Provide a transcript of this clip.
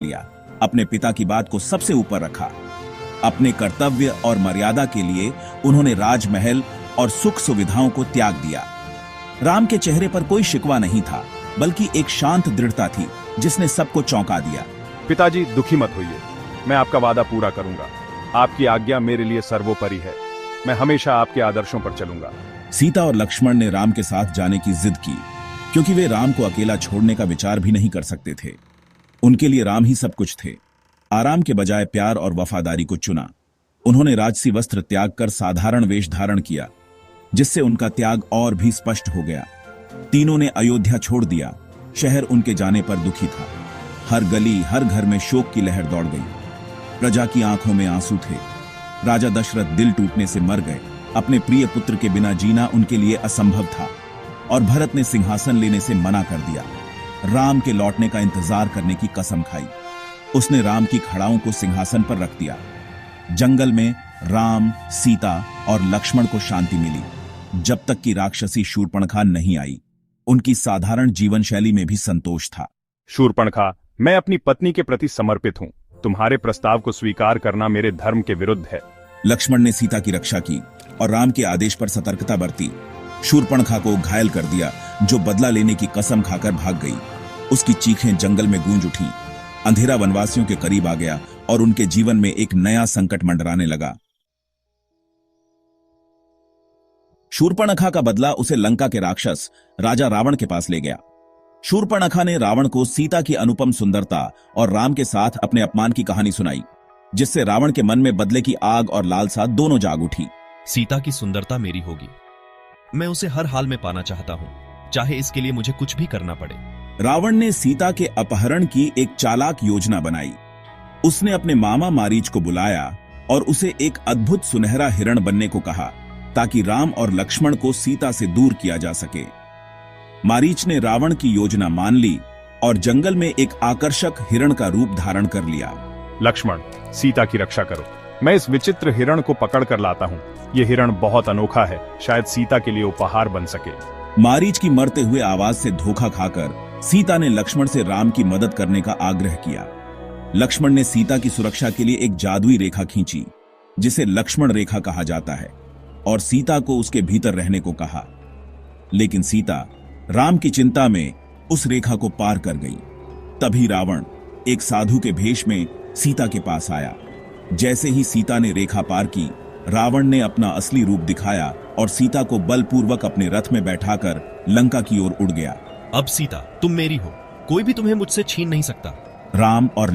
लिया, अपने पिता की बात को सबसे ऊपर रखा। अपने कर्तव्य और मर्यादा के लिए उन्होंने राजमहल और सुख सुविधाओं को त्याग दिया। राम के चेहरे पर कोई शिकवा नहीं था, बल्कि एक शांत दृढ़ता थी जिसने सबको चौंका दिया। पिताजी, दुखी मत होइए, मैं आपका वादा पूरा करूंगा। आपकी आज्ञा मेरे लिए सर्वोपरि है। मैं हमेशा आपके आदर्शों पर चलूंगा। सीता और लक्ष्मण ने राम के साथ जाने की जिद की, क्योंकि वे राम को अकेला छोड़ने का विचार भी नहीं कर सकते थे। उनके लिए राम ही सब कुछ थे। आराम के बजाय प्यार और वफादारी को चुना। उन्होंने राजसी वस्त्र त्याग कर साधारण वेश धारण किया, जिससे उनका त्याग और भी स्पष्ट हो गया। तीनों ने अयोध्या छोड़ दिया। शहर उनके जाने पर दुखी था। हर गली, हर घर में शोक की लहर दौड़ गई। प्रजा की आंखों में आंसू थे। राजा दशरथ दिल टूटने से मर गए। अपने प्रिय पुत्र के बिना जीना उनके लिए असंभव था, और भरत ने सिंहासन लेने से मना कर दिया। राम के लौटने का इंतजार करने की कसम खाई। उसने राम की खड़ाओं को सिंहासन पर रख दिया। जंगल में राम, सीता और लक्ष्मण को शांति मिली, जब तक कि राक्षसी शूर्पणखा नहीं आई। उनकी साधारण जीवन शैली में भी संतोष था। शूर्पणखा, मैं अपनी पत्नी के प्रति समर्पित हूँ। तुम्हारे प्रस्ताव को स्वीकार करना मेरे धर्म के विरुद्ध है। लक्ष्मण ने सीता की रक्षा की और राम के आदेश पर सतर्कता बरती। शूर्पणखा को घायल कर दिया, जो बदला लेने की कसम खाकर भाग गई। उसकी चीखें जंगल में गूंज उठी। अंधेरा वनवासियों के करीब आ गया और उनके जीवन में एक नया संकट मंडराने लगा। शूर्पणखा का बदला उसे लंका के राक्षस राजा रावण के पास ले गया। शूर्पणखा ने रावण को सीता की अनुपम सुंदरता और राम के साथ अपने अपमान की कहानी सुनाई, जिससे रावण के मन में बदले की आग और लालसा दोनों जाग उठी। सीता की सुंदरता मेरी होगी। मैं उसे हर हाल में पाना चाहता हूँ, चाहे इसके लिए मुझे कुछ भी करना पड़े। रावण ने सीता के अपहरण की एक चालाक योजना बनाई। उसने अपने मामा मारीच को बुलाया और उसे एक अद्भुत सुनहरा हिरण बनने को कहा, ताकि राम और लक्ष्मण को सीता से दूर किया जा सके। मारीच ने रावण की योजना मान ली और जंगल में एक आकर्षक हिरण का रूप धारण कर लिया। लक्ष्मण, सीता की रक्षा करो। मैं इस विचित्र हिरण को पकड़ कर लाता हूँ। ये हिरण बहुत अनोखा है, शायद सीता के लिए उपहार बन सके। मारीच की मरते हुए आवाज से धोखा खाकर सीता ने लक्ष्मण से राम की मदद करने का आग्रह किया। लक्ष्मण ने सीता की सुरक्षा के लिए एक जादुई रेखा खींची, जिसे लक्ष्मण रेखा कहा जाता है, और सीता को उसके भीतर रहने को कहा। लेकिन सीता राम की चिंता में उस रेखा को पार कर गई। तभी रावण एक साधु के भेष में सीता के पास आया। जैसे ही सीता ने रेखा पार की, रावण ने अपना असली रूप दिखाया और सीता को बलपूर्वक अपने रथ में बैठाकर लंका की ओर उड़ गया। अब सीता, तुम मेरी हो। कोई भी तुम्हें मुझसे छीन नहीं सकता। राम और